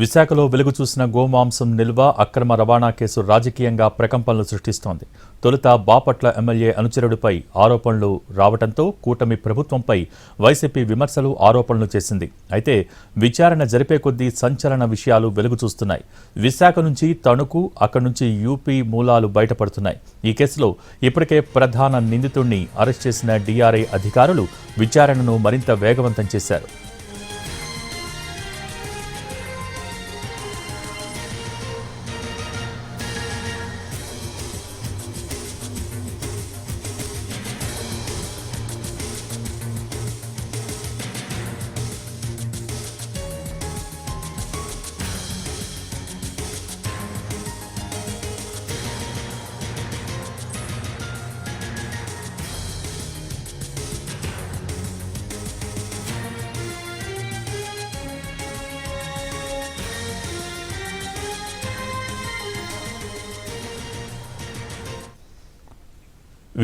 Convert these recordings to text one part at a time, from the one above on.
విశాఖలో వెలుగు చూసిన గోమాంసం నిల్వ అక్రమ రవాణా కేసు రాజకీయంగా ప్రకంపనలు సృష్టిస్తోంది. తొలుత బాపట్ల ఎమ్మెల్యే అనుచరుడిపై ఆరోపణలు రావడంతో కూటమి ప్రభుత్వంపై వైసీపీ విమర్శలు ఆరోపణలు చేసింది. అయితే విచారణ జరిపే కొద్దీ సంచలన విషయాలు వెలుగు చూస్తున్నాయి. విశాఖ నుంచి తణుకు, అక్కడి నుంచి యూపీ మూలాలు బయటపడుతున్నాయి. ఈ కేసులో ఇప్పటికే ప్రధాన నిందితుడిని అరెస్ట్ చేసిన డీఆర్ఐ అధికారులు విచారణను మరింత వేగవంతం చేశారు.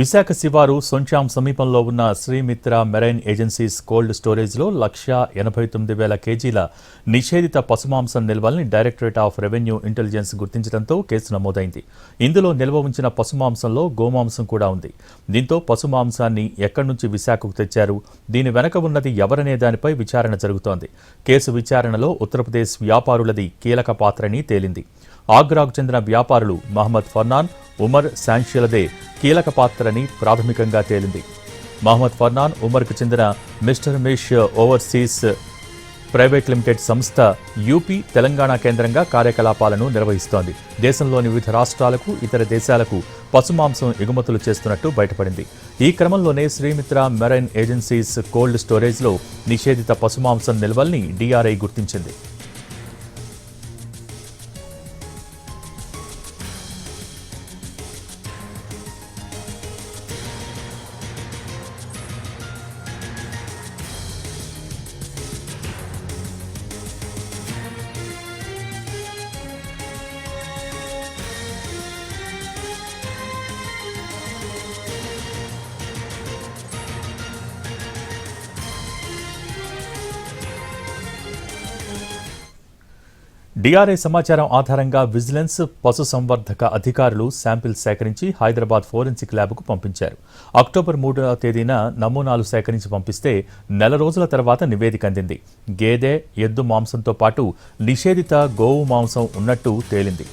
విశాఖ శివారు సొంచాం సమీపంలో ఉన్న శ్రీమిత్ర మెరైన్ ఏజెన్సీస్ కోల్డ్ స్టోరేజ్లో 1,89,000 కేజీల నిషేధిత పశుమాంసం నిల్వల్ని డైరెక్టరేట్ ఆఫ్ రెవెన్యూ ఇంటెలిజెన్స్ గుర్తించడంతో కేసు నమోదైంది. ఇందులో నిల్వ ఉంచిన పశుమాంసంలో గోమాంసం కూడా ఉంది. దీంతో పశుమాంసాన్ని ఎక్కడి నుంచి విశాఖకు తెచ్చారు, దీని వెనక ఉన్నది ఎవరనే దానిపై విచారణ జరుగుతోంది. కేసు విచారణలో ఉత్తరప్రదేశ్ వ్యాపారులది కీలక పాత్రని తేలింది. ఆగ్రాకు చెందిన వ్యాపారులు మహమ్మద్ ఫర్నాన్, ఉమర్ శాన్షిలదే కీలక పాత్రని ప్రాథమికంగా తేలింది. మహమ్మద్ ఫర్నాన్, ఉమర్కు చెందిన మిస్టర్ మిష్ ఓవర్సీస్ ప్రైవేట్ లిమిటెడ్ సంస్థ యూపీ, తెలంగాణ కేంద్రంగా కార్యకలాపాలను నిర్వహిస్తోంది. దేశంలోని వివిధ రాష్ట్రాలకు, ఇతర దేశాలకు పశుమాంసం ఎగుమతులు చేస్తున్నట్టు బయటపడింది. ఈ క్రమంలోనే శ్రీమిత్ర మెరైన్ ఏజెన్సీస్ కోల్డ్ స్టోరేజ్లో నిషేధిత పశుమాంసం నిల్వల్ని డీఆర్ఐ గుర్తించింది. డీఆర్ఐ సమాచారం ఆధారంగా విజిలెన్స్, పశుసంవర్ధక అధికారులు శాంపిల్ సేకరించి హైదరాబాద్ ఫోరెన్సిక్ ల్యాబ్కు పంపించారు. అక్టోబర్ 3వ తేదీన నమూనాలు సేకరించి పంపిస్తే నెల రోజుల తర్వాత నివేదిక అందింది. గేదె, ఎద్దు మాంసంతో పాటు నిషేధిత గోవు మాంసం ఉన్నట్టు తేలింది.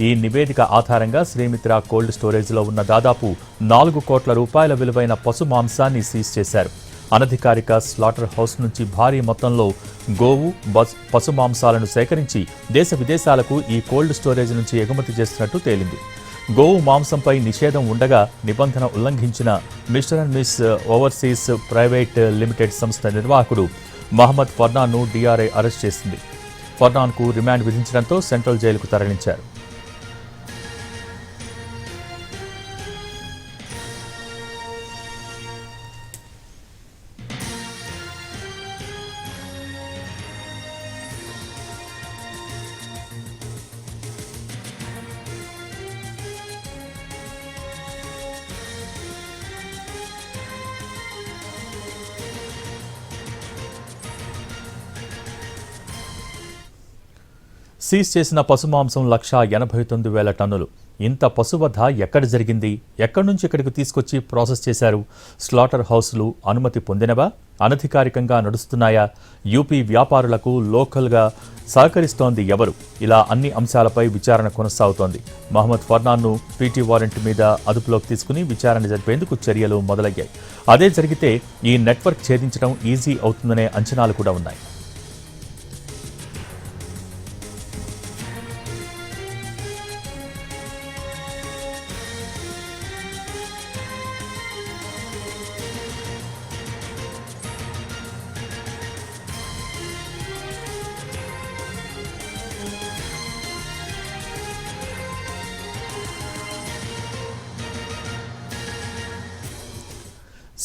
ఈ నివేదిక ఆధారంగా శ్రీమిత్ర కోల్డ్ స్టోరేజ్లో ఉన్న దాదాపు 4 కోట్ల రూపాయల విలువైన పశు మాంసాన్ని సీజ్ చేశారు. అనధికారిక స్లాటర్ హౌస్ నుంచి భారీ మొత్తంలో గోవు, పశు మాంసాలను సేకరించి దేశ విదేశాలకు ఈ కోల్డ్ స్టోరేజ్ నుంచి ఎగుమతి చేస్తున్నట్టు తేలింది. గోవు మాంసంపై నిషేధం ఉండగా నిబంధన ఉల్లంఘించిన mister and miss overseas private limited సంస్థ నిర్వాహకుడు మహమ్మద్ ఫర్నాన్ను డీఆర్ఐ అరెస్ట్ చేసింది. ఫర్నాన్కు రిమాండ్ విధించడంతో సెంట్రల్ జైలుకు తరలించారు. సీజ్ చేసిన పశుమాంసం 1,89,000 టన్నులు. ఇంత పశువధ ఎక్కడ జరిగింది, ఎక్కడి నుంచి ఇక్కడికి తీసుకొచ్చి ప్రాసెస్ చేశారు? స్లాటర్ హౌస్లు అనుమతి పొందినవా, అనధికారికంగా నడుస్తున్నాయా? యూపీ వ్యాపారులకు లోకల్గా సహకరిస్తోంది ఎవరు? ఇలా అన్ని అంశాలపై విచారణ కొనసాగుతోంది. మహమ్మద్ ఫర్నాన్ను పీటీ వారెంట్ మీద అదుపులోకి తీసుకుని విచారణ జరిపేందుకు చర్యలు మొదలయ్యాయి. అదే జరిగితే ఈ నెట్వర్క్ ఛేదించడం ఈజీ అవుతుందనే అంచనాలు కూడా ఉన్నాయి.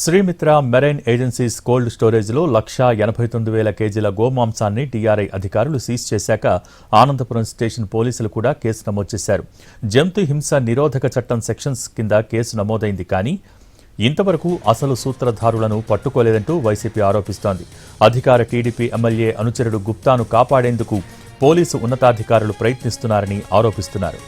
శ్రీమిత్ర మెరైన్ ఏజెన్సీస్ కోల్డ్ స్టోరేజ్లో 1,89,000 కేజీల గోమాంసాన్ని డీఆర్ఐ అధికారులు సీజ్ చేశాక ఆనందపురం స్టేషన్ పోలీసులు కూడా కేసు నమోదు చేశారు. జంతు హింస నిరోధక చట్టం సెక్షన్స్ కింద కేసు నమోదైంది. కానీ ఇంతవరకు అసలు సూత్రధారులను పట్టుకోలేదంటూ వైసీపీ ఆరోపిస్తోంది. అధికార టీడీపీ ఎమ్మెల్యే అనుచరుడు గుప్తాను కాపాడేందుకు పోలీసు ఉన్నతాధికారులు ప్రయత్నిస్తున్నారని ఆరోపిస్తున్నారు.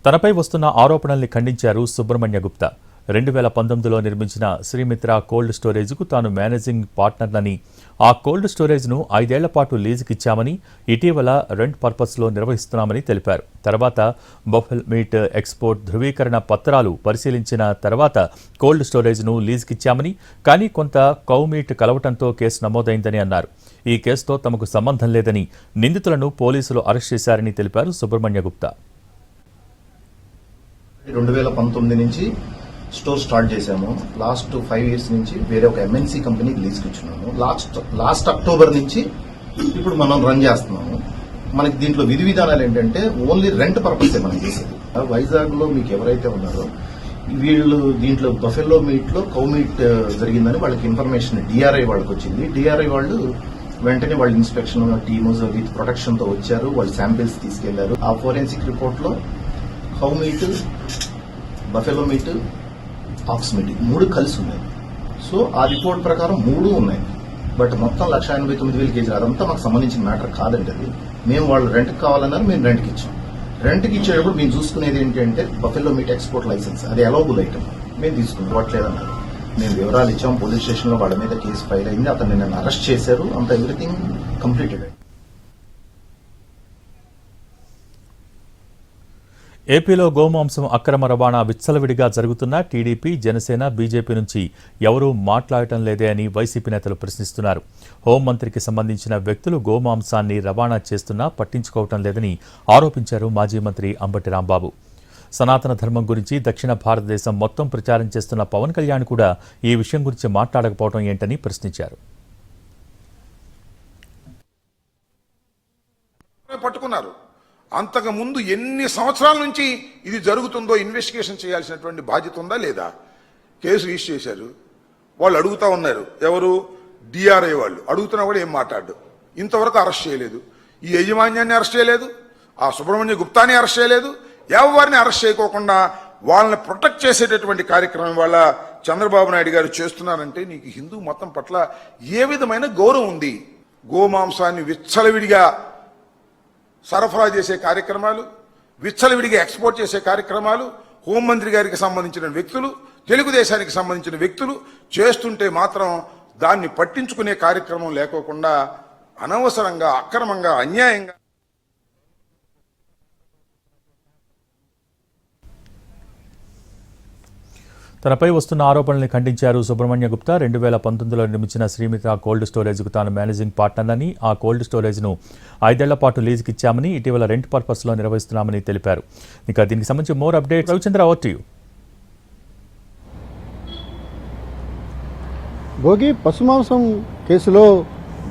తనపై వస్తున్న ఆరోపణల్ని ఖండించారు సుబ్రహ్మణ్య గుప్తా. 2019లో నిర్మించిన శ్రీమిత్ర కోల్డ్ స్టోరేజ్కు తాను మేనేజింగ్ పార్ట్నర్నని, ఆ కోల్డ్ స్టోరేజ్ను 5 ఏళ్ల పాటు లీజుకిచ్చామని, ఇటీవల రెంట్ పర్పస్లో నిర్వహిస్తున్నామని తెలిపారు. తర్వాత బఫెల్ మీట్ ఎక్స్పోర్ట్ ధృవీకరణ పత్రాలు పరిశీలించిన తర్వాత కోల్డ్ స్టోరేజ్ను లీజుకిచ్చామని, కానీ కొంత కౌ మీట్ కలవటంతో కేసు నమోదైందని అన్నారు. ఈ కేసుతో తమకు సంబంధం లేదని, నిందితులను పోలీసులు అరెస్ట్ చేశారని తెలిపారు సుబ్రహ్మణ్య గుప్తా. 2019 నుంచి స్టోర్ స్టార్ట్ చేశాము. లాస్ట్ 5 ఇయర్స్ నుంచి వేరే ఒక ఎంఎన్సీ కంపెనీకి లీజ్కి ఇచ్చున్నాము. లాస్ట్ అక్టోబర్ నుంచి ఇప్పుడు మనం రన్ చేస్తున్నాము. మనకి దీంట్లో విధి విధానాలు ఏంటంటే ఓన్లీ రెంట్ పర్పసే మనం చేసేది. వైజాగ్ లో మీకు ఎవరైతే ఉన్నారో వీళ్ళు దీంట్లో బఫెల్లో మీట్ లో కౌ మీట్ జరిగిందని వాళ్ళకి ఇన్ఫర్మేషన్ డిఆర్ఐ వాళ్ళకి వచ్చింది. డిఆర్ఐ వాళ్ళు వెంటనే వాళ్ళ ఇన్స్పెక్షన్ టీమ్ విత్ ప్రొటెక్షన్ తో వచ్చారు. వాళ్ళు శాంపిల్స్ తీసుకెళ్లారు. ఆ ఫోరెన్సిక్ రిపోర్ట్ లో cow meet, buffalo meet, aux meet 3 కలిసి ఉన్నాయి. సో ఆ రిపోర్ట్ ప్రకారం 3 ఉన్నాయి. బట్ మొత్తం 1,89,000 కేజీలు అదంతా మాకు సంబంధించిన మ్యాటర్ కాదండి. అది మేము వాళ్ళు రెంట్కి కావాలన్నారు, మేము రెంట్కి ఇచ్చాం. రెంట్కి ఇచ్చేటప్పుడు మేము చూసుకునేది ఏంటంటే బఫెలో మీట్ ఎక్స్పోర్ట్ లైసెన్స్, అది అలౌబుల్ ఐటమ్ మేము తీసుకున్నాం. ఇవ్వట్లేదన్నారు. మేము వివరాలు ఇచ్చాం. పోలీస్ స్టేషన్ లో వాళ్ళ మీద కేసు ఫైల్ అయింది. అతన్ని నన్ను అరెస్ట్ చేశారు. అంత ఎవ్రీథింగ్ కంప్లీటెడ్. ఏపీలో గోమాంసం అక్రమ రవాణా విచ్చలవిడిగా జరుగుతున్నా టీడీపీ, జనసేన, బీజేపీ నుంచి ఎవరూ మాట్లాడటం లేదే అని వైసీపీ నేతలు ప్రశ్నిస్తున్నారు. హోంమంత్రికి సంబంధించిన వ్యక్తులు గోమాంసాన్ని రవాణా చేస్తున్నా పట్టించుకోవటం లేదని ఆరోపించారు మాజీ మంత్రి అంబటి రాంబాబు. సనాతన ధర్మం గురించి దక్షిణ భారతదేశం మొత్తం ప్రచారం చేస్తున్న పవన్ కళ్యాణ్ కూడా ఈ విషయం గురించి మాట్లాడకపోవడం ఏంటని ప్రశ్నించారు. పట్టుకున్నారు. అంతకుముందు ఎన్ని సంవత్సరాల నుంచి ఇది జరుగుతుందో ఇన్వెస్టిగేషన్ చేయాల్సినటువంటి బాధ్యత ఉందా లేదా? కేసు రిజిస్టర్ చేశారు. వాళ్ళు అడుగుతా ఉన్నారు. ఎవరు? డిఆర్ఐ వాళ్ళు అడుగుతున్నా కూడా ఏం మాట్లాడు. ఇంతవరకు అరెస్ట్ చేయలేదు. ఈ యజమాన్యాన్ని అరెస్ట్ చేయలేదు, ఆ సుబ్రహ్మణ్య గుప్తాని అరెస్ట్ చేయలేదు. ఎవరిని అరెస్ట్ చేయకోకుండా వాళ్ళని ప్రొటెక్ట్ చేసేటటువంటి కార్యక్రమం వల్ల చంద్రబాబు నాయుడు గారు చేస్తున్నారంటే నీకు హిందూ మతం పట్ల ఏ విధమైన గౌరవం ఉంది? గోమాంసాన్ని విచ్చలవిడిగా సరఫరా చేసే కార్యక్రమాలు, విచ్చలవిడిగా ఎక్స్పోర్ట్ చేసే కార్యక్రమాలు హోంమంత్రి గారికి సంబంధించిన వ్యక్తులు, తెలుగుదేశానికి సంబంధించిన వ్యక్తులు చేస్తుంటే మాత్రం దాన్ని పట్టించుకునే కార్యక్రమం లేకోకుండా అనవసరంగా, అక్రమంగా, అన్యాయంగా తనపై వస్తున్న ఆరోపణల్ని ఖండించారు సుబ్రహ్మణ్య గుప్తా. 2019లో నిర్మించిన శ్రీమిత్ర కోల్డ్ స్టోరేజ్కు తాను మేనేజింగ్ పార్ట్నర్నని, ఆ కోల్డ్ స్టోరేజ్ను 5 ఏళ్ల పాటు లీజుకిచ్చామని, ఇటీవల రెంట్ పర్పస్లో నిర్వహిస్తున్నామని తెలిపారు. ఇక దీనికి సంబంధించి more update Ravichandra, over to you. భోగి పశుమాంసం కేసులో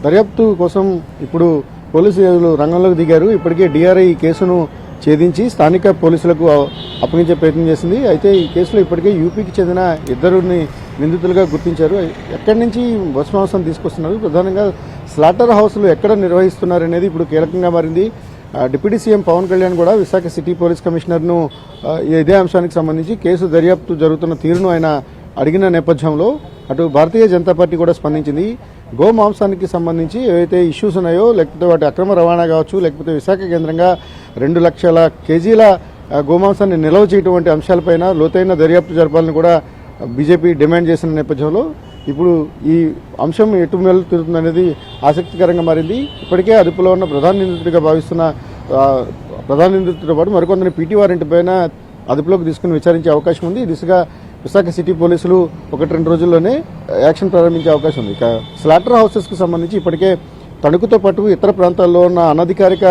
దర్యాప్తు కోసం ఇప్పుడు పోలీసులు రంగంలోకి దిగారు. ఇప్పటికే డిఆర్ఐ ఈ కేసును ఛేదించి స్థానిక పోలీసులకు అప్పగించే ప్రయత్నం చేసింది. అయితే ఈ కేసులో ఇప్పటికే యూపీకి చెందిన 2 నిందితులుగా గుర్తించారు. ఎక్కడి నుంచి పశుమాంసం తీసుకొస్తున్నారు, ప్రధానంగా స్లాటర్ హౌస్లు ఎక్కడ నిర్వహిస్తున్నారు అనేది ఇప్పుడు కీలకంగా మారింది. డిప్యూటీ సీఎం పవన్ కళ్యాణ్ కూడా విశాఖ సిటీ పోలీస్ కమిషనర్ను ఇదే అంశానికి సంబంధించి కేసు దర్యాప్తు జరుగుతున్న తీరును ఆయన అడిగిన నేపథ్యంలో అటు భారతీయ జనతా పార్టీ కూడా స్పందించింది. గోమాంసానికి సంబంధించి ఏవైతే ఇష్యూస్ ఉన్నాయో, లేకపోతే వాటి అక్రమ రవాణా కావచ్చు, లేకపోతే విశాఖ కేంద్రంగా 2 లక్షల కేజీల గోమాంసాన్ని నిల్వ చేయటువంటి అంశాలపైన లోతైన దర్యాప్తు జరపాలని కూడా బీజేపీ డిమాండ్ చేసిన నేపథ్యంలో ఇప్పుడు ఈ అంశం ఎటు మెలుతుందనేది ఆసక్తికరంగా మారింది. ఇప్పటికే అదుపులో ఉన్న ప్రధాన నిందితుడిగా భావిస్తున్న ప్రధాన నిందితుడితో పాటు మరికొందరిని పీటీ వారెంట్ పైన అదుపులోకి తీసుకుని విచారించే అవకాశం ఉంది. ఈ దిశగా విశాఖ సిటీ పోలీసులు 1-2 రోజుల్లోనే యాక్షన్ ప్రారంభించే అవకాశం ఉంది. ఇక స్లాటర్ హౌసెస్కి సంబంధించి ఇప్పటికే తణుకుతో పాటు ఇతర ప్రాంతాల్లో ఉన్న అనధికారిక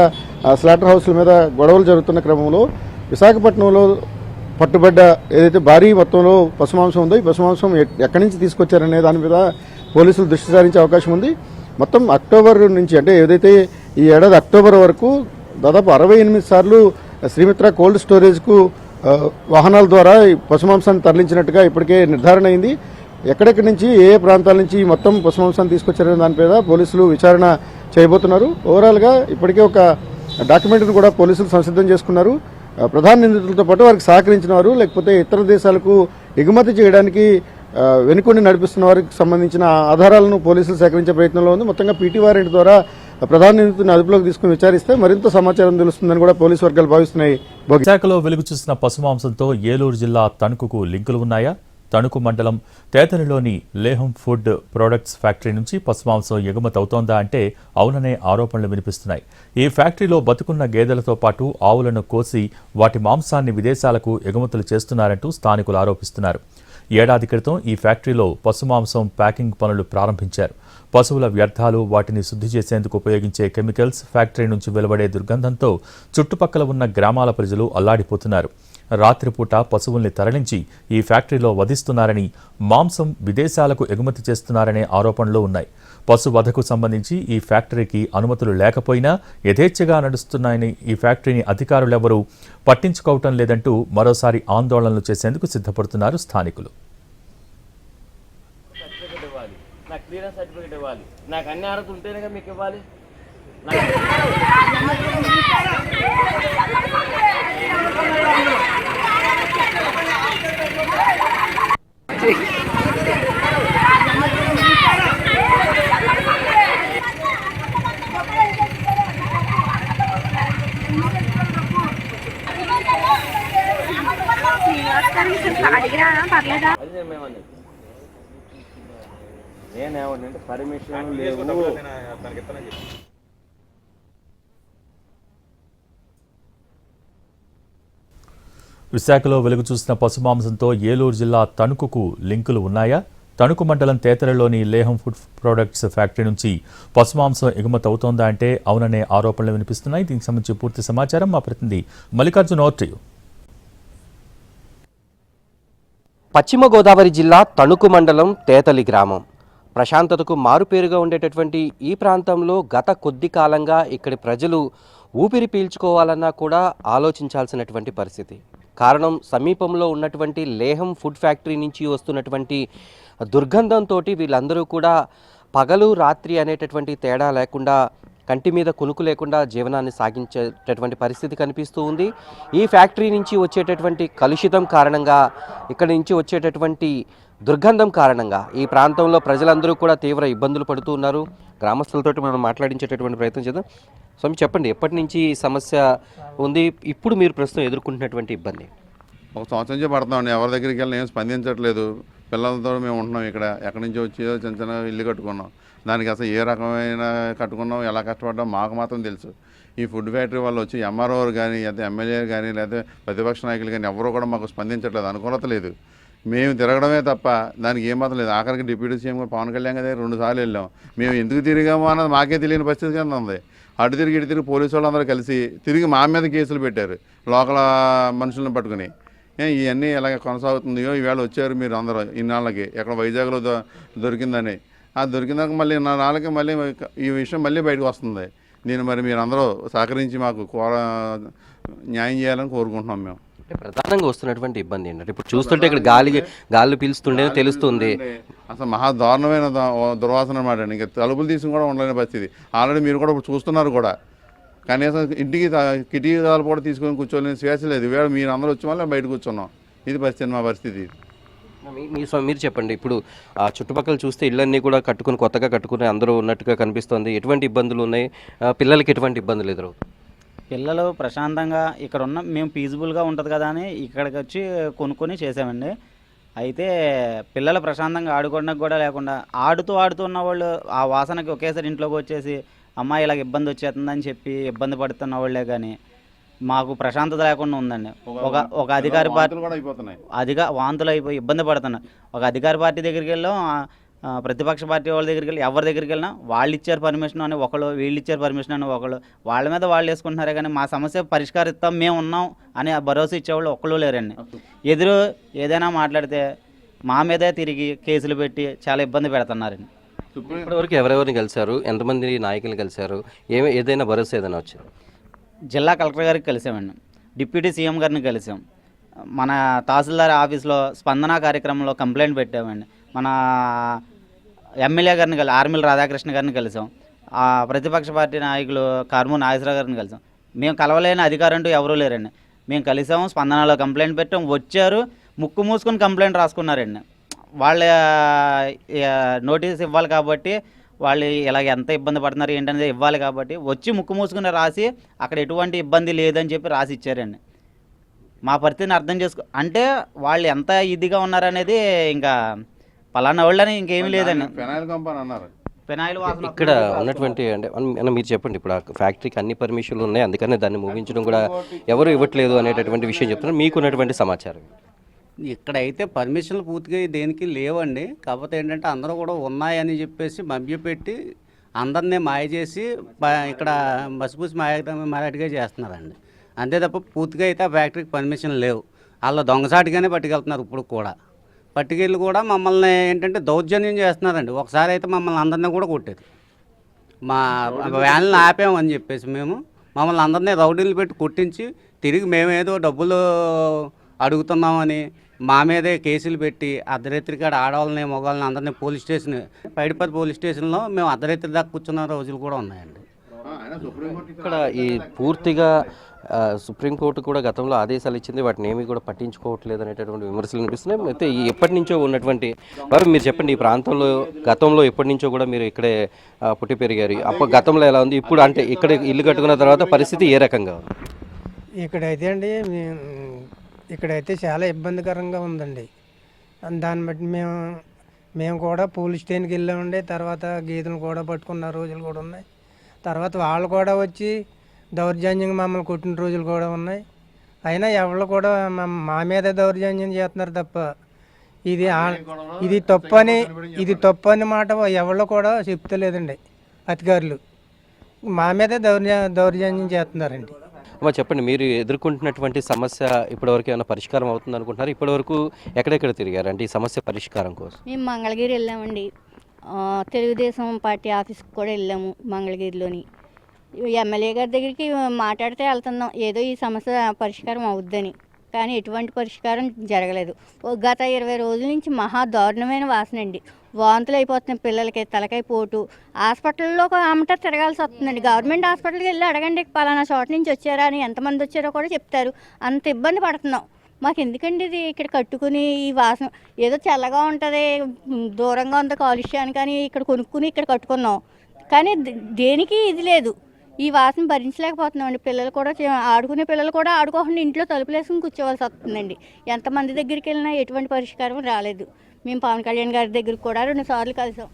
స్లాటర్ హౌస్ల మీద గొడవలు జరుగుతున్న క్రమంలో విశాఖపట్నంలో పట్టుబడ్డ ఏదైతే భారీ మొత్తంలో పశుమాంసం ఉందో ఈ పశుమాంసం ఎక్కడి నుంచి తీసుకొచ్చారనే దాని మీద పోలీసులు దృష్టి సారించే అవకాశం ఉంది. మొత్తం అక్టోబర్ నుంచి అంటే ఏదైతే ఈ ఏడాది అక్టోబర్ వరకు దాదాపు 68 సార్లు శ్రీమిత్ర కోల్డ్ స్టోరేజ్కు వాహనాల ద్వారా ఈ పశుమాంసాన్ని తరలించినట్టుగా ఇప్పటికే నిర్ధారణ అయింది. ఎక్కడెక్కడి నుంచి ఏ ప్రాంతాల నుంచి మొత్తం పశుమాంసాన్ని తీసుకొచ్చారనే దాని మీద పోలీసులు విచారణ చేయబోతున్నారు. ఓవరాల్గా ఇప్పటికే ఒక డాక్యుమెంట్ను కూడా పోలీసులు సంసిద్ధం చేసుకున్నారు. ప్రధాన నిందితులతో పాటు వారికి సహకరించిన వారు లేకపోతే ఇతర దేశాలకు ఎగుమతి చేయడానికి వెనుకొని నడిపిస్తున్న వారికి సంబంధించిన ఆధారాలను పోలీసులు సేకరించే ప్రయత్నంలో ఉంది. మొత్తంగా పీటీ వారెంట్ ద్వారా ప్రధాన నిందితుడిని అదుపులోకి తీసుకుని విచారిస్తే మరింత సమాచారం తెలుస్తుందని కూడా పోలీసు వర్గాలు భావిస్తున్నాయి. విశాఖలో వెలుగు చూసిన పశుమాంసంతో ఏలూరు జిల్లా తణుకుకు లింకులు ఉన్నాయా? తణుకు మండలం తేతలిలోని లేహం ఫుడ్ ప్రొడక్ట్స్ ఫ్యాక్టరీ నుంచి పశుమాంసం ఎగుమతి అవుతోందా అంటే అవుననే ఆరోపణలు వినిపిస్తున్నాయి. ఈ ఫ్యాక్టరీలో బతుకున్న గేదెలతో పాటు ఆవులను కోసి వాటి మాంసాన్ని విదేశాలకు ఎగుమతులు చేస్తున్నారంటూ స్థానికులు ఆరోపిస్తున్నారు. ఏడాది క్రితం ఈ ఫ్యాక్టరీలో పశుమాంసం ప్యాకింగ్ పనులు ప్రారంభించారు. పశువుల వ్యర్థాలు, వాటిని శుద్ధి చేసేందుకు ఉపయోగించే కెమికల్స్, ఫ్యాక్టరీ నుంచి వెలువడే దుర్గంధంతో చుట్టుపక్కల ఉన్న గ్రామాల ప్రజలు అల్లాడిపోతున్నారు. రాత్రిపూట పశువుల్ని తరలించి ఈ ఫ్యాక్టరీలో వధిస్తున్నారని, మాంసం విదేశాలకు ఎగుమతి చేస్తున్నారనే ఆరోపణలు ఉన్నాయి. పశువధకు సంబంధించి ఈ ఫ్యాక్టరీకి అనుమతులు లేకపోయినా యథేచ్ఛగా నడుస్తున్నాయని ఈ ఫ్యాక్టరీని అధికారులెవరూ పట్టించుకోవటం లేదంటూ మరోసారి ఆందోళనలు చేసేందుకు సిద్ధపడుతున్నారు స్థానికులు. నాకు క్లియరెన్స్ సర్టిఫికేట్ ఇవ్వాలి, నాకు అన్ని అర్హతలు ఉంటేనే మీకు ఇవ్వాలి. అది మేమన్నా నేనేమంటే పర్మిషన్ లేవు. విశాఖలో వెలుగు చూసిన పశుమాంసంతో ఏలూరు జిల్లా తణుకుకు లింకులు ఉన్నాయా? తణుకు మండలం తేతరలోని లేహం ఫుడ్ ప్రొడక్ట్స్ ఫ్యాక్టరీ నుంచి పశుమాంసం ఎగుమతి అవుతోందా అంటే అవుననే ఆరోపణలు వినిపిస్తున్నాయి. దీనికి సంబంధించి పూర్తి సమాచారం మా ప్రతినిధి మల్లికార్జున ఓర్టియు. పశ్చిమ గోదావరి జిల్లా తణుకు మండలం తేతలి గ్రామం ప్రశాంతతకు మారుపేరుగా ఉండేటటువంటి ఈ ప్రాంతంలో గత కొద్ది కాలంగా ఇక్కడి ప్రజలు ఊపిరి పీల్చుకోవాలన్నా కూడా ఆలోచించాల్సినటువంటి పరిస్థితి. కారణం సమీపంలో ఉన్నటువంటి లేహం ఫుడ్ ఫ్యాక్టరీ నుంచి వస్తున్నటువంటి దుర్గంధంతో వీళ్ళందరూ కూడా పగలు రాత్రి అనేటటువంటి తేడా లేకుండా కంటి మీద కునుకు లేకుండా జీవనాన్ని సాగించేటటువంటి పరిస్థితి కనిపిస్తూ ఉంది. ఈ ఫ్యాక్టరీ నుంచి వచ్చేటటువంటి కలుషితం కారణంగా, ఇక్కడి నుంచి వచ్చేటటువంటి దుర్గంధం కారణంగా ఈ ప్రాంతంలో ప్రజలందరూ కూడా తీవ్ర ఇబ్బందులు పడుతూ ఉన్నారు. గ్రామస్తులతో మనం మాట్లాడించేటటువంటి ప్రయత్నం చేద్దాం. స్వామి, చెప్పండి, ఎప్పటి నుంచి ఈ సమస్య ఉంది? ఇప్పుడు మీరు ప్రస్తుతం ఎదుర్కొంటున్నటువంటి ఇబ్బంది? ఒక సంవత్సరం నుంచి పడుతున్నామండి. ఎవరి దగ్గరికి వెళ్ళినా ఏం స్పందించట్లేదు. పిల్లలతో మేము ఉంటున్నాం ఇక్కడ. ఎక్కడి నుంచి వచ్చి చిన్న చిన్న ఇల్లు కట్టుకున్నాం. దానికి అసలు ఏ రకమైన కట్టుకున్నాం, ఎలా కష్టపడ్డాం మాకు మాత్రం తెలుసు. ఈ ఫుడ్ ఫ్యాక్టరీ వాళ్ళు వచ్చి ఎంఆర్ఓ కానీ, లేదా ఎమ్మెల్యే కానీ, లేదా ప్రతిపక్ష నాయకులు కానీ ఎవరూ కూడా మాకు స్పందించట్లేదు. అనుకూలత లేదు. మేము తిరగడమే తప్ప దానికి ఏమాత్రం లేదు. ఆఖరికి డిప్యూటీ సీఎం పవన్ కళ్యాణ్ గారి 2 సార్లు వెళ్ళాం. మేము ఎందుకు తిరిగామో అన్నది మాకే తెలియని పరిస్థితి కింద ఉంది. అటు తిరిగి ఇటు తిరిగి పోలీసు వాళ్ళందరూ కలిసి తిరిగి మా మీద కేసులు పెట్టారు, లోకల్ మనుషులను పట్టుకుని. ఇవన్నీ ఎలాగ కొనసాగుతుందో ఈవేళ వచ్చారు మీరు అందరూ ఇన్నాళ్ళకి ఎక్కడ వైజాగ్లో దొరికిందని. ఆ దొరికినాక మళ్ళీ 4 నాళ్ళకి మళ్ళీ ఈ విషయం మళ్ళీ బయటకు వస్తుంది. దీన్ని మరి మీరు అందరూ సహకరించి మాకు న్యాయం చేయాలని కోరుకుంటున్నాం. మేము అంటే ప్రధానంగా వస్తున్నటువంటి ఇబ్బంది ఏంటంటే ఇప్పుడు చూస్తుంటే ఇక్కడ గాలి పీల్స్తుండే తెలుస్తుంది. అసలు మహా దారుణమైన దుర్వాసన అనమాట. ఇంకా తలుపులు తీసుకుని కూడా ఉండలేని పరిస్థితి. ఆల్రెడీ మీరు కూడా ఇప్పుడు చూస్తున్నారు కూడా. కనీసం ఇంటికి కిటికీ తలుపు కూడా తీసుకొని కూర్చోలేని స్వేచ్ఛ లేదు. ఇవాళ మీరు అందరూ వచ్చి మళ్ళీ బయట కూర్చున్నాం. ఇది పరిస్థితి, మా పరిస్థితి. మీరు చెప్పండి, ఇప్పుడు ఆ చుట్టుపక్కల చూస్తే ఇళ్ళన్నీ కూడా కొత్తగా కట్టుకుని అందరూ ఉన్నట్టుగా కనిపిస్తుంది. ఎటువంటి ఇబ్బందులు ఉన్నాయి? పిల్లలకి ఎటువంటి ఇబ్బందులు ఎదురవుతాయి? పిల్లలు ప్రశాంతంగా ఇక్కడ ఉన్న మేము పీజిబుల్గా ఉంటుంది కదా అని ఇక్కడికి వచ్చి కొనుక్కొని చేసామండి. అయితే పిల్లలు ప్రశాంతంగా ఆడుకోవడానికి కూడా లేకుండా ఆడుతూ ఉన్న వాళ్ళు ఆ వాసనకి ఒకేసారి ఇంట్లోకి వచ్చేసి అమ్మాయి ఇలాగ ఇబ్బంది వచ్చేస్తుందని చెప్పి ఇబ్బంది పడుతున్న వాళ్ళే కానీ మాకు ప్రశాంతత లేకుండా ఉందండి. ఒక అధికారి పార్టీ వాంతులు అయిపోయి ఇబ్బంది పడుతున్నారు. ఒక అధికార పార్టీ దగ్గరికి వెళ్ళాం, ప్రతిపక్ష పార్టీ వాళ్ళ దగ్గరికి వెళ్ళి ఎవరి దగ్గరికి వెళ్ళినా వాళ్ళు ఇచ్చారు పర్మిషన్ అని ఒకళ్ళు, వీళ్ళు ఇచ్చారు పర్మిషన్ అని ఒకళ్ళు, వాళ్ళ మీద వాళ్ళు వేసుకుంటున్నారే కానీ మా సమస్య పరిష్కరిస్తాం మేము ఉన్నాం అని భరోసా ఇచ్చేవాళ్ళు ఒక్కళ్ళు లేరండి. ఎదురు ఏదైనా మాట్లాడితే మా మీదే తిరిగి కేసులు పెట్టి చాలా ఇబ్బంది పెడుతున్నారండి. ఇప్పటివరకు ఎవరెవరిని కలిశారు, ఎంతమంది నాయకులు కలిశారు, ఏదైనా భరోసా ఏదైనా వచ్చింది? జిల్లా కలెక్టర్ గారికి కలిసామండి, డిప్యూటీ సీఎం గారిని కలిసాం, మన తహసీల్దార్ ఆఫీస్లో స్పందన కార్యక్రమంలో కంప్లైంట్ పెట్టామండి, మన ఎమ్మెల్యే గారిని ఆర్మిల్ రాధాకృష్ణ గారిని కలిసాం, ప్రతిపక్ష పార్టీ నాయకులు కారుమూరి నాగేశ్వరరావు గారిని కలిసాం. మేము కలవలేని అధికారం అంటూ ఎవరూ లేరండి. మేము కలిసాము, స్పందనలో కంప్లైంట్ పెట్టాం, వచ్చారు, ముక్కు మూసుకొని కంప్లైంట్ రాసుకున్నారండి. వాళ్ళ నోటీస్ ఇవ్వాలి కాబట్టి వాళ్ళు ఇలాగ ఎంత ఇబ్బంది పడుతున్నారు ఏంటనేది ఇవ్వాలి కాబట్టి వచ్చి ముక్కు మూసుకుని రాసి అక్కడ ఎటువంటి ఇబ్బంది లేదని చెప్పి రాసి ఇచ్చారండి. మా పరిస్థితిని అర్థం అంటే వాళ్ళు ఎంత ఇదిగా ఉన్నారనేది ఇంకా పలానా వాళ్ళని ఇంకేమీ లేదండి. ఫెనాయిల్ వాసన ఇక్కడ ఉన్నటువంటి అంటే మీరు చెప్పండి, ఇప్పుడు ఆ ఫ్యాక్టరీకి అన్ని పర్మిషన్లు ఉన్నాయి, అందుకనే దాన్ని ముగించడం కూడా ఎవరు ఇవ్వట్లేదు అనేటటువంటి విషయం చెప్తున్నారు. మీకు ఉన్నటువంటి సమాచారం? ఇక్కడైతే పర్మిషన్లు పూర్తిగా దేనికి లేవండి. కాకపోతే ఏంటంటే అందరూ కూడా ఉన్నాయని చెప్పేసి మభ్యపెట్టి అందరినీ మాయ చేసి ఇక్కడ మసిపూసి మారాటిగా చేస్తున్నారండి. అంతే తప్ప పూర్తిగా అయితే ఆ ఫ్యాక్టరీకి పర్మిషన్ లేవు. వాళ్ళు దొంగసాటిగానే పట్టుకెళ్తున్నారు. ఇప్పుడు కూడా పట్టుకెళ్ళి కూడా మమ్మల్ని ఏంటంటే దౌర్జన్యం చేస్తున్నారండి. ఒకసారి అయితే మమ్మల్ని అందరినీ కూడా కొట్టేది. మా వ్యాన్లను ఆపామని చెప్పేసి మమ్మల్ని అందరినీ రౌడీలు పెట్టి కొట్టించి తిరిగి మేమేదో డబ్బులు అడుగుతున్నామని మా మీదే కేసులు పెట్టి అర్ధరాత్రి కాడ ఆడవాళ్ళని మగవాళ్ళని అందరినీ పోలీస్ స్టేషన్ పైడిపతి పోలీస్ స్టేషన్లో మేము అర్ధరాత్రి దాకా కూర్చున్న రోజులు కూడా ఉన్నాయండి. ఇక్కడ ఈ పూర్తిగా సుప్రీంకోర్టు కూడా గతంలో ఆదేశాలు ఇచ్చింది, వాటిని ఏమీ కూడా పట్టించుకోవట్లేదు అనేటటువంటి విమర్శలు వినిపిస్తున్నాయి. అయితే ఎప్పటి నుంచో ఉన్నటువంటి వారు మీరు చెప్పండి, ఈ ప్రాంతంలో గతంలో ఎప్పటి నుంచో కూడా మీరు ఇక్కడే పుట్టి పెరిగారు, అప్పుడు గతంలో ఎలా ఉంది, ఇప్పుడు అంటే ఇక్కడ ఇల్లు కట్టుకున్న తర్వాత పరిస్థితి ఏ రకంగా ఉంది? ఇక్కడైతే అండి ఇక్కడైతే చాలా ఇబ్బందికరంగా ఉందండి. దాన్ని బట్టి మేము కూడా పోలీస్ స్టేషన్కి వెళ్ళామండి. తర్వాత గీతలు కూడా పట్టుకున్న రోజులు కూడా ఉన్నాయి. తర్వాత వాళ్ళు కూడా వచ్చి దౌర్జన్యంగా మమ్మల్ని కొట్టిన రోజులు కూడా ఉన్నాయి. అయినా ఎవరు కూడా మా మీద దౌర్జన్యం చేస్తున్నారు తప్ప ఇది తప్పని మాట ఎవరు కూడా చెప్తలేదండి. అధికారులు మా మీదే దౌర్జన్యం చేస్తున్నారండి. చెప్పండి, మీరు ఎదుర్కొంటున్నటువంటి సమస్య ఇప్పటివరకు ఏమైనా పరిష్కారం అవుతుంది అనుకుంటున్నారు? ఇప్పటివరకు ఎక్కడెక్కడ తిరిగారు అంటే ఈ సమస్య పరిష్కారం కోసం? మేము మంగళగిరి వెళ్ళామండి, తెలుగుదేశం పార్టీ ఆఫీస్కి కూడా వెళ్ళాము. మంగళగిరిలోని ఎమ్మెల్యే గారి దగ్గరికి మాట్లాడితే వెళ్తున్నాం, ఏదో ఈ సమస్య పరిష్కారం అవుద్దని. కానీ ఎటువంటి పరిష్కారం జరగలేదు. గత 20 రోజుల నుంచి మహా దారుణమైన వాసన అండి. వాంతులు అయిపోతున్నాయి పిల్లలకి, తలకాయ పోటు. హాస్పిటల్లో అమ్మట తిరగాల్సి వస్తుందండి. గవర్నమెంట్ హాస్పిటల్కి వెళ్ళి అడగండి పలానా చోట నుంచి వచ్చారా అని, ఎంతమంది వచ్చారో కూడా చెప్తారు. అంత ఇబ్బంది పడుతున్నాం. మాకు ఎందుకండి ఇది ఇక్కడ కట్టుకుని ఈ వాసన ఏదో చల్లగా ఉంటుంది, దూరంగా ఉంది కాలుష్యాన్ని, కానీ ఇక్కడ కొనుక్కుని ఇక్కడ కట్టుకున్నాం. కానీ దేనికి ఇది లేదు. ఈ వాసన భరించలేకపోతున్నామండి. పిల్లలు కూడా ఆడుకునే పిల్లలు కూడా ఆడుకోకుండా ఇంట్లో తలుపులు వేసుకుని కూర్చోవలసి వస్తుందండి. ఎంతమంది దగ్గరికి వెళ్ళినా ఎటువంటి పరిష్కారం రాలేదు. మేము పవన్ కళ్యాణ్ గారి దగ్గరికి కూడా 2 సార్లు కలిసాం.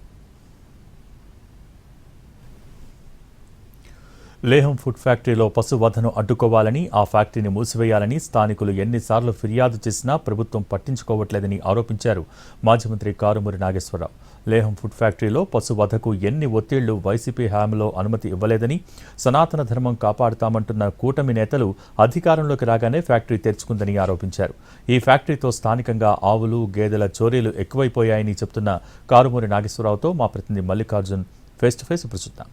లేహం ఫుడ్ ఫ్యాక్టరీలో పశువధను అడ్డుకోవాలని, ఆ ఫ్యాక్టరీని మూసివేయాలని స్థానికులు ఎన్నిసార్లు ఫిర్యాదు చేసినా ప్రభుత్వం పట్టించుకోవట్లేదని ఆరోపించారు మాజీ మంత్రి కారుమూరి నాగేశ్వరరావు. లేహం ఫుడ్ ఫ్యాక్టరీలో పశువధకు ఎన్ని ఒత్తిళ్లు వైసీపీ హయాంలో అనుమతి ఇవ్వలేదని, సనాతన ధర్మం కాపాడుతామంటున్న కూటమి నేతలు అధికారంలోకి రాగానే ఫ్యాక్టరీ తెరుచుకుందని ఆరోపించారు. ఈ ఫ్యాక్టరీతో స్థానికంగా ఆవులు, గేదెల చోరీలు ఎక్కువైపోయాయని చెప్తున్న కారుమూరి నాగేశ్వరరావుతో మా ప్రతినిధి మల్లికార్జున్ ఫేస్ టు ఫేస్ ఇప్పుడు చూద్దాం.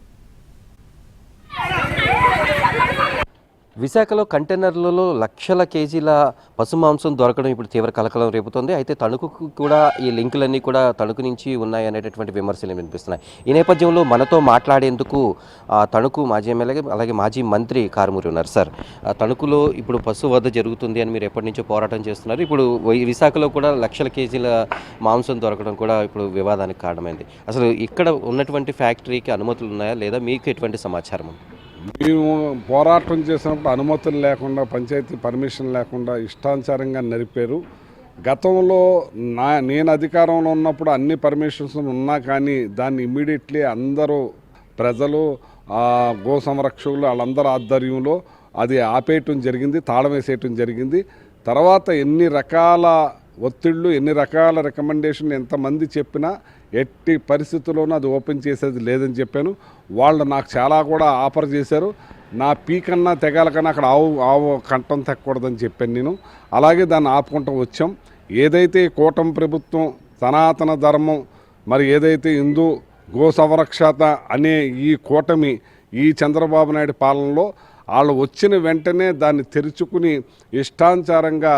విశాఖలో కంటైనర్లలో లక్షల కేజీల పశుమాంసం దొరకడం ఇప్పుడు తీవ్ర కలకలం రేపుతోంది. అయితే తణుకుకు కూడా ఈ లింకులన్నీ కూడా తణుకు నుంచి ఉన్నాయనేటటువంటి విమర్శలు వినిపిస్తున్నాయి. ఈ నేపథ్యంలో మనతో మాట్లాడేందుకు తణుకు మాజీ ఎమ్మెల్యే అలాగే మాజీ మంత్రి కారుమూరి ఉన్నారు. సార్, తణుకులో ఇప్పుడు పశువధ జరుగుతుంది అని మీరు ఎప్పటి నుంచో పోరాటం చేస్తున్నారు. ఇప్పుడు విశాఖలో కూడా లక్షల కేజీల మాంసం దొరకడం కూడా ఇప్పుడు వివాదానికి కారణమైంది. అసలు ఇక్కడ ఉన్నటువంటి ఫ్యాక్టరీకి అనుమతులు ఉన్నాయా లేదా, మీకు ఎటువంటి సమాచారం ఉంది? మేము పోరాటం చేసినప్పుడు అనుమతులు లేకుండా, పంచాయతీ పర్మిషన్ లేకుండా ఇష్టానుసారంగా నడిపారు. గతంలో నేను అధికారంలో ఉన్నప్పుడు అన్ని పర్మిషన్స్ ఉన్నా కానీ దాన్ని ఇమ్మీడియట్లీ అందరూ ప్రజలు, గో సంరక్షకులు వాళ్ళందరూ ఆధ్వర్యంలో అది ఆపేయటం జరిగింది, తాళం వేసేయటం జరిగింది. తర్వాత ఎన్ని రకాల ఒత్తిళ్ళు, ఎన్ని రకాల రికమెండేషన్ ఎంతమంది చెప్పినా ఎట్టి పరిస్థితుల్లోనూ అది ఓపెన్ చేసేది లేదని చెప్పాను. వాళ్ళు నాకు చాలా కూడా ఆఫర్ చేశారు. నా పీకన్నా తెగాలకన్నా అక్కడ ఆవు కంఠం తెక్కకూడదని చెప్పాను నేను. అలాగే దాన్ని ఆపుకుంటూ వచ్చాం. ఏదైతే కూటమి ప్రభుత్వం సనాతన ధర్మం, మరి ఏదైతే హిందూ గో సంరక్షత అనే ఈ కూటమి ఈ చంద్రబాబు నాయుడు పాలనలో వాళ్ళు వచ్చిన వెంటనే దాన్ని తెరుచుకుని ఇష్టానుసారంగా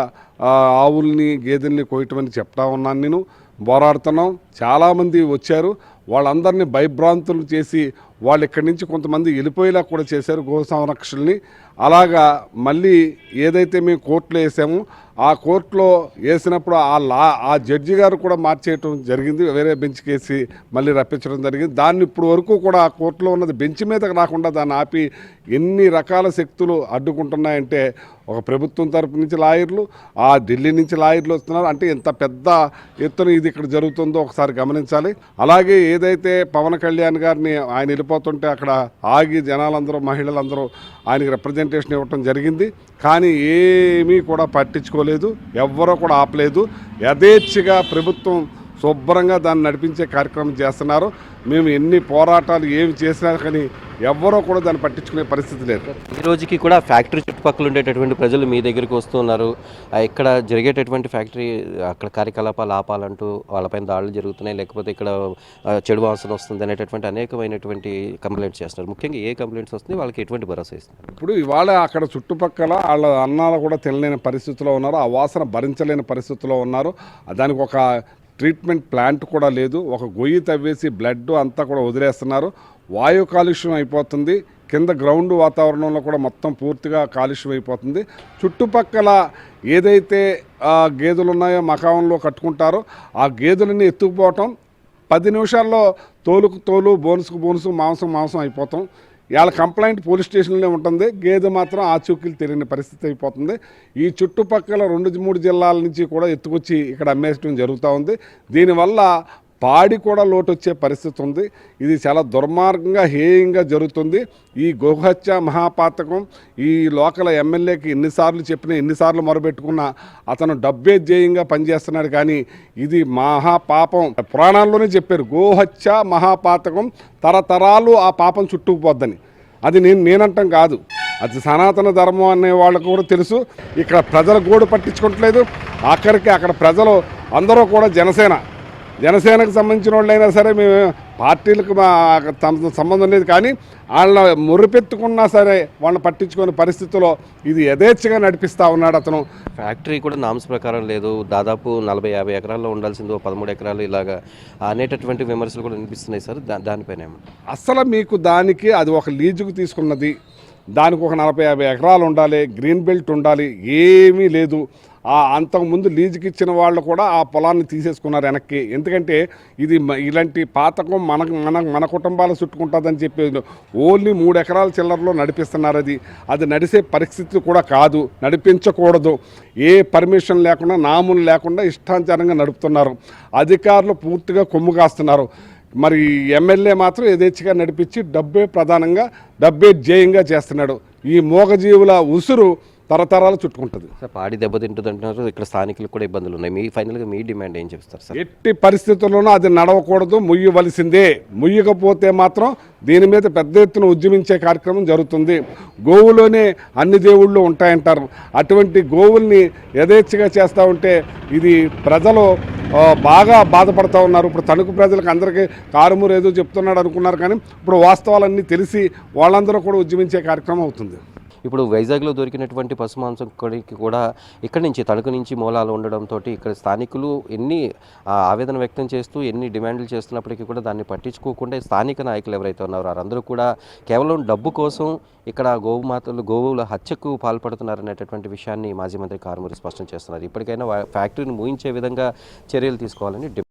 ఆవుల్ని గేదెల్ని కోయటమని చెప్తా ఉన్నాను నేను. పోరాడుతున్నాం. చాలామంది వచ్చారు, వాళ్ళందరినీ భయభ్రాంతులు చేసి వాళ్ళు ఇక్కడి నుంచి కొంతమంది వెళ్ళిపోయేలా కూడా చేశారు గో సంరక్షణని. అలాగా మళ్ళీ ఏదైతే మేము కోర్టులో వేసామో ఆ కోర్టులో వేసినప్పుడు ఆ జడ్జి గారు కూడా మార్చేయటం జరిగింది. వేరే బెంచ్కి వేసి మళ్ళీ రప్పించడం జరిగింది. దాన్ని ఇప్పుడు వరకు కూడా ఆ కోర్టులో ఉన్నది బెంచ్ మీదకి రాకుండా దాన్ని ఆపి ఎన్ని రకాల శక్తులు అడ్డుకుంటున్నాయంటే, ఒక ప్రభుత్వం తరపు నుంచి లాయర్లు, ఆ ఢిల్లీ నుంచి లాయర్లు వస్తున్నారు. అంటే ఎంత పెద్ద ఎత్తున ఇది ఇక్కడ జరుగుతుందో ఒకసారి గమనించాలి. అలాగే ఏదైతే పవన్ కళ్యాణ్ గారిని ఆయన వెళ్ళిపోతుంటే అక్కడ ఆగి జనాలందరూ, మహిళలందరూ ఆయనకి రిప్రజెంటేషన్ ఇవ్వటం జరిగింది. కానీ ఏమీ కూడా పట్టించుకోలేదు, ఎవ్వరూ కూడా ఆపలేదు. యథేచ్ఛగా ప్రభుత్వం శుభ్రంగా దాన్ని నడిపించే కార్యక్రమం చేస్తున్నారు. మేము ఎన్ని పోరాటాలు ఏమి చేసినా కానీ ఎవ్వరూ కూడా దాన్ని పట్టించుకునే పరిస్థితి లేదు. ఈ రోజుకి కూడా ఫ్యాక్టరీ చుట్టుపక్కల ఉండేటటువంటి ప్రజలు మీ దగ్గరికి వస్తున్నారు. ఇక్కడ జరిగేటటువంటి ఫ్యాక్టరీ అక్కడ కార్యకలాపాలు ఆపాలంటూ వాళ్ళపైన దాడులు జరుగుతున్నాయి, లేకపోతే ఇక్కడ చెడు వాసన వస్తుంది అనేటటువంటి అనేకమైనటువంటి కంప్లైంట్స్ చేస్తున్నారు. ముఖ్యంగా ఏ కంప్లైంట్స్ వస్తుంది, వాళ్ళకి ఎటువంటి భరోసా ఇస్తున్నారు? ఇప్పుడు ఇవాళ అక్కడ చుట్టుపక్కల వాళ్ళ అన్నాలు కూడా తినలేని పరిస్థితిలో ఉన్నారు, ఆ వాసన భరించలేని పరిస్థితిలో ఉన్నారు. దానికి ఒక ట్రీట్మెంట్ ప్లాంట్ కూడా లేదు. ఒక గొయ్యి తవ్వేసి బ్లడ్ అంతా కూడా వదిలేస్తున్నారు. వాయు కాలుష్యం అయిపోతుంది. కింద గ్రౌండ్ వాతావరణంలో కూడా మొత్తం పూర్తిగా కాలుష్యం అయిపోతుంది. చుట్టుపక్కల ఏదైతే గేదెలు ఉన్నాయో మకాంలో కట్టుకుంటారో ఆ గేదెలని ఎత్తుకుపోవటం, 10 నిమిషాల్లో తోలుకు తోలు, బోన్సుకు బోన్సు, మాంసం అయిపోతాం. వాళ్ళ కంప్లైంట్ పోలీస్ స్టేషన్లో ఉంటుంది. గేదె మాత్రం ఆచూకీలు తెలియని పరిస్థితి అయిపోతుంది. ఈ చుట్టుపక్కల 2-3 జిల్లాల నుంచి కూడా ఎత్తుకొచ్చి ఇక్కడ అమ్మేయడం జరుగుతూ ఉంది. దీనివల్ల పాడి కూడా లోటు వచ్చే పరిస్థితి ఉంది. ఇది చాలా దుర్మార్గంగా, హేయంగా జరుగుతుంది. ఈ గోహత్య మహాపాతకం ఈ లోకల్ ఎమ్మెల్యేకి ఎన్నిసార్లు చెప్పినా, ఎన్నిసార్లు మొరబెట్టుకున్నా అతను డబ్బే ధ్యేయంగా పనిచేస్తున్నాడు. కానీ ఇది మహాపాపం. పురాణాల్లోనే చెప్పారు, గోహత్య మహాపాతకం, తరతరాలు ఆ పాపం చుట్టుకుపోద్దని. అది నేనంటాం కాదు, అది సనాతన ధర్మం అనే వాళ్ళకు కూడా తెలుసు. ఇక్కడ ప్రజల గోడు పట్టించుకోవట్లేదు. ఆఖరికి అక్కడ ప్రజలు అందరూ కూడా జనసేనకు సంబంధించిన వాళ్ళైనా సరే, మేము పార్టీలకు సంబంధం లేదు, కానీ వాళ్ళ మురిపెత్తుకున్నా సరే వాళ్ళని పట్టించుకునే పరిస్థితుల్లో ఇది యథేచ్ఛగా నడిపిస్తూ ఉన్నాడు అతను. ఫ్యాక్టరీ కూడా నామ్స్ ప్రకారం లేదు, దాదాపు 40-50 ఎకరాల్లో ఉండాల్సింది 13 ఎకరాలు ఇలాగా అనేటటువంటి విమర్శలు కూడా వినిపిస్తున్నాయి సార్. దానిపైన అసలు మీకు దానికి అది ఒక లీజుకు తీసుకున్నది, దానికి ఒక 40-50 ఎకరాలు ఉండాలి, గ్రీన్ బెల్ట్ ఉండాలి, ఏమీ లేదు. అంతకుముందు లీజుకి ఇచ్చిన వాళ్ళు కూడా ఆ పొలాన్ని తీసేసుకున్నారు వెనక్కి. ఎందుకంటే ఇది ఇలాంటి పాతకం మన కుటుంబాలు చుట్టుకుంటుందని చెప్పేది. ఓన్లీ 3 ఎకరాల చిల్లరలో నడిపిస్తున్నారు. అది నడిసే పరిస్థితి కూడా కాదు, నడిపించకూడదు. ఏ పర్మిషన్ లేకుండా, నాములు లేకుండా ఇష్టానుసారంగా నడుపుతున్నారు. అధికారులు పూర్తిగా కొమ్ము కాస్తున్నారు. మరి ఎమ్మెల్యే మాత్రం యథేచ్ఛగా నడిపించి డబ్బే ధ్యేయంగా చేస్తున్నాడు. ఈ మూగజీవుల ఉసురు తరతరాలు చుట్టుకుంటుంది. సార్, పాడి దెబ్బతింటుంది అంటున్నారు. ఇక్కడ స్థానికులకు కూడా ఇబ్బందులు ఉన్నాయి. ఫైనల్గా మీ డిమాండ్ ఏం చెప్తారు సార్? ఎట్టి పరిస్థితుల్లోనూ అది నడవకూడదు, ముయ్యవలసిందే. ముయ్యకపోతే మాత్రం దీని మీద పెద్ద ఎత్తున ఉద్యమించే కార్యక్రమం జరుగుతుంది. గోవులోనే అన్ని దేవుళ్ళు ఉంటాయంటారు. అటువంటి గోవుల్ని యథేచ్ఛగా చేస్తూ ఉంటే ఇది ప్రజలు బాగా బాధపడుతూ ఉన్నారు. ఇప్పుడు తణుకు ప్రజలకు అందరికీ కారుమూరు ఏదో చెప్తున్నాడు అనుకున్నారు, కానీ ఇప్పుడు వాస్తవాలన్నీ తెలిసి వాళ్ళందరూ కూడా ఉద్యమించే కార్యక్రమం అవుతుంది. ఇప్పుడు వైజాగ్లో దొరికినటువంటి పశుమాంసం కూడా ఇక్కడి నుంచి తణుకు నుంచి మూలాలు ఉండడంతో ఇక్కడ స్థానికులు ఎన్ని ఆవేదన వ్యక్తం చేస్తూ ఎన్ని డిమాండ్లు చేస్తున్నప్పటికీ కూడా దాన్ని పట్టించుకోకుండా స్థానిక నాయకులు ఎవరైతే ఉన్నారో వారందరూ కూడా కేవలం డబ్బు కోసం ఇక్కడ గోవుల హత్యకు పాల్పడుతున్నారనేటటువంటి విషయాన్ని మాజీ మంత్రి కారుమూరి స్పష్టం చేస్తున్నారు. ఇప్పటికైనా ఫ్యాక్టరీని మూయించే విధంగా చర్యలు తీసుకోవాలని